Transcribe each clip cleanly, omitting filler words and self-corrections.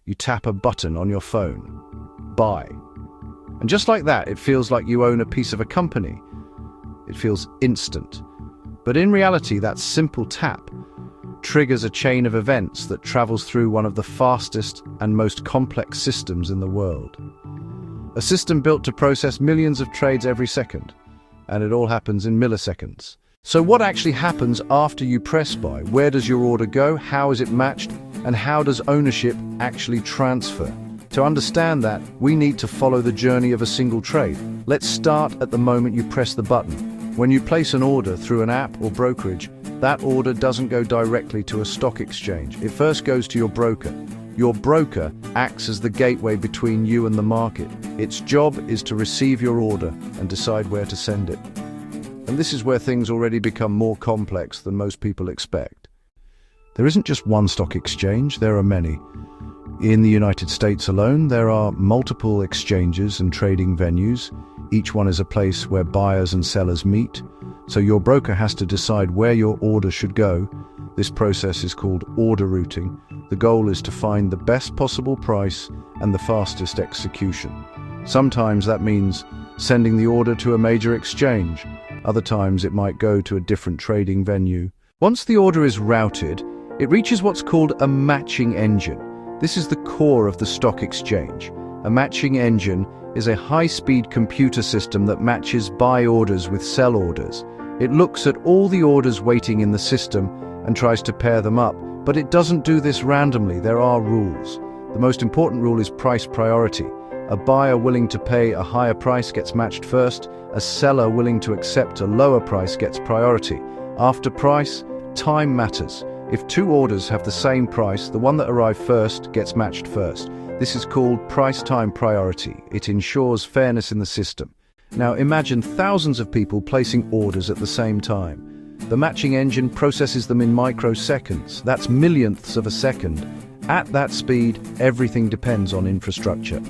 You tap a button on your phone. Buy. And just like that, it feels like you own a piece of a company. It feels instant. But in reality, that simple tap triggers a chain of events that travels through one of the fastest and most complex systems in the world. A system built to process millions of trades every second, and it all happens in milliseconds. So what actually happens after you press buy? Where does your order go? How is it matched? And how does ownership actually transfer? To understand that, we need to follow the journey of a single trade. Let's start at the moment you press the button. When you place an order through an app or brokerage, that order doesn't go directly to a stock exchange. It first goes to your broker. Your broker acts as the gateway between you and the market. Its job is to receive your order and decide where to send it. And this is where things already become more complex than most people expect. There isn't just one stock exchange, there are many. In the United States alone, there are multiple exchanges and trading venues. Each one is a place where buyers and sellers meet. So your broker has to decide where your order should go. This process is called order routing. The goal is to find the best possible price and the fastest execution. Sometimes that means sending the order to a major exchange. Other times it might go to a different trading venue. Once the order is routed, it reaches what's called a matching engine. This is the core of the stock exchange. A matching engine is a high-speed computer system that matches buy orders with sell orders. It looks at all the orders waiting in the system and tries to pair them up, but it doesn't do this randomly. There are rules. The most important rule is price priority. A buyer willing to pay a higher price gets matched first. A seller willing to accept a lower price gets priority. After price, time matters. If two orders have the same price, the one that arrived first gets matched first. This is called price-time priority. It ensures fairness in the system. Now imagine thousands of people placing orders at the same time. The matching engine processes them in microseconds. That's millionths of a second. At that speed, everything depends on infrastructure.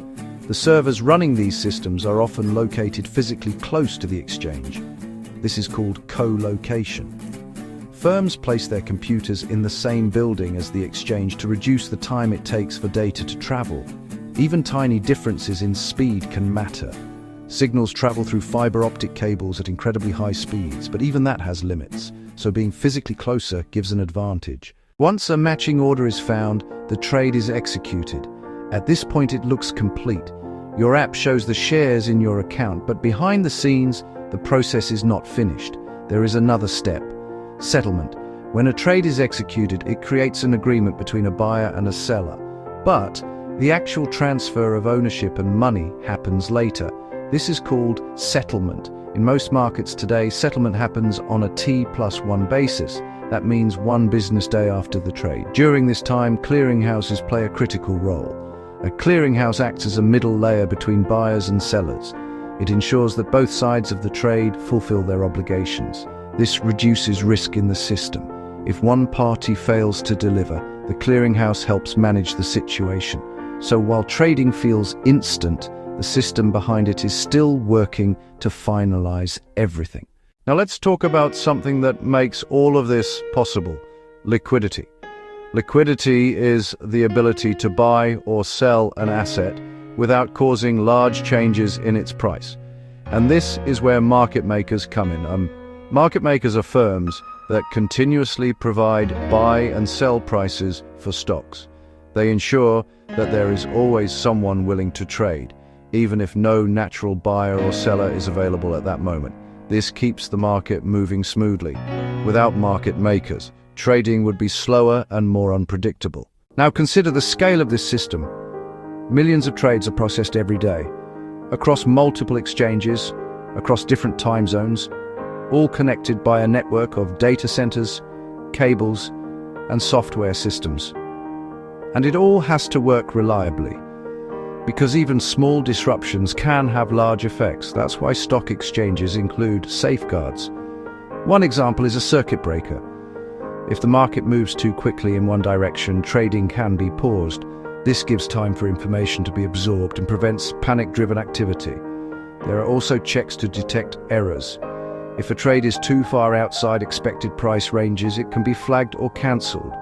The servers running these systems are often located physically close to the exchange. This is called co-location. Firms place their computers in the same building as the exchange to reduce the time it takes for data to travel. Even tiny differences in speed can matter. Signals travel through fiber optic cables at incredibly high speeds, but even that has limits, so being physically closer gives an advantage. Once a matching order is found, the trade is executed. At this point it looks complete. Your app shows the shares in your account, but behind the scenes, the process is not finished. There is another step. Settlement. When a trade is executed, it creates an agreement between a buyer and a seller. But the actual transfer of ownership and money happens later. This is called settlement. In most markets today, settlement happens on a T+1 basis. That means one business day after the trade. During this time, clearinghouses play a critical role. A clearinghouse acts as a middle layer between buyers and sellers. It ensures that both sides of the trade fulfill their obligations. This reduces risk in the system. If one party fails to deliver, the clearinghouse helps manage the situation. So while trading feels instant, the system behind it is still working to finalize everything. Now let's talk about something that makes all of this possible: liquidity. Liquidity is the ability to buy or sell an asset without causing large changes in its price. And this is where market makers come in. Market makers are firms that continuously provide buy and sell prices for stocks. They ensure that there is always someone willing to trade, even if no natural buyer or seller is available at that moment. This keeps the market moving smoothly. Without market makers, trading would be slower and more unpredictable. Now consider the scale of this system. Millions of trades are processed every day, across multiple exchanges, across different time zones, all connected by a network of data centers, cables, and software systems. And it all has to work reliably, because even small disruptions can have large effects. That's why stock exchanges include safeguards. One example is a circuit breaker. If the market moves too quickly in one direction, trading can be paused. This gives time for information to be absorbed and prevents panic-driven activity. There are also checks to detect errors. If a trade is too far outside expected price ranges, it can be flagged or cancelled.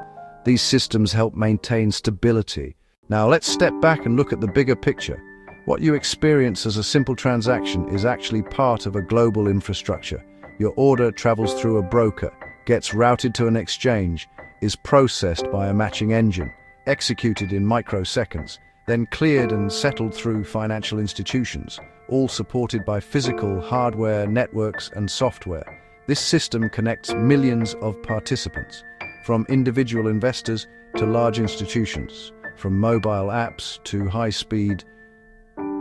These systems help maintain stability, Now let's step back and look at the bigger picture. What you experience as a simple transaction is actually part of a global infrastructure. Your order travels through a broker, gets routed to an exchange, is processed by a matching engine, executed in microseconds, then cleared and settled through financial institutions, all supported by physical hardware, networks, and software. This system connects millions of participants, from individual investors to large institutions, from mobile apps to high-speed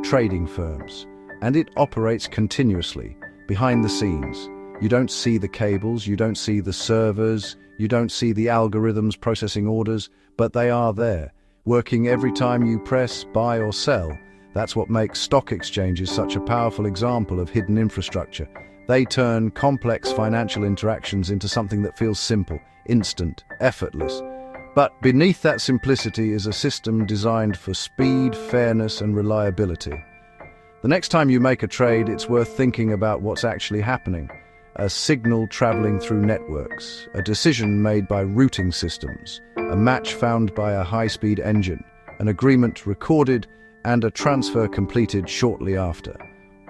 trading firms. And it operates continuously, behind the scenes. You don't see the cables, you don't see the servers, you don't see the algorithms processing orders, but they are there, working every time you press buy or sell. That's what makes stock exchanges such a powerful example of hidden infrastructure. They turn complex financial interactions into something that feels simple, instant, effortless. But beneath that simplicity is a system designed for speed, fairness, and reliability. The next time you make a trade, it's worth thinking about what's actually happening. A signal traveling through networks, a decision made by routing systems, a match found by a high-speed engine, an agreement recorded, and a transfer completed shortly after,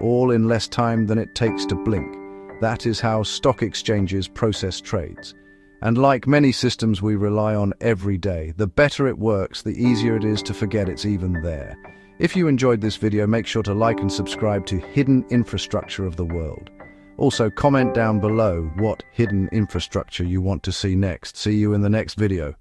all in less time than it takes to blink. That is how stock exchanges process trades. And like many systems we rely on every day, the better it works, the easier it is to forget it's even there. If you enjoyed this video, make sure to like and subscribe to Hidden Infrastructure of the World. Also, comment down below what hidden infrastructure you want to see next. See you in the next video.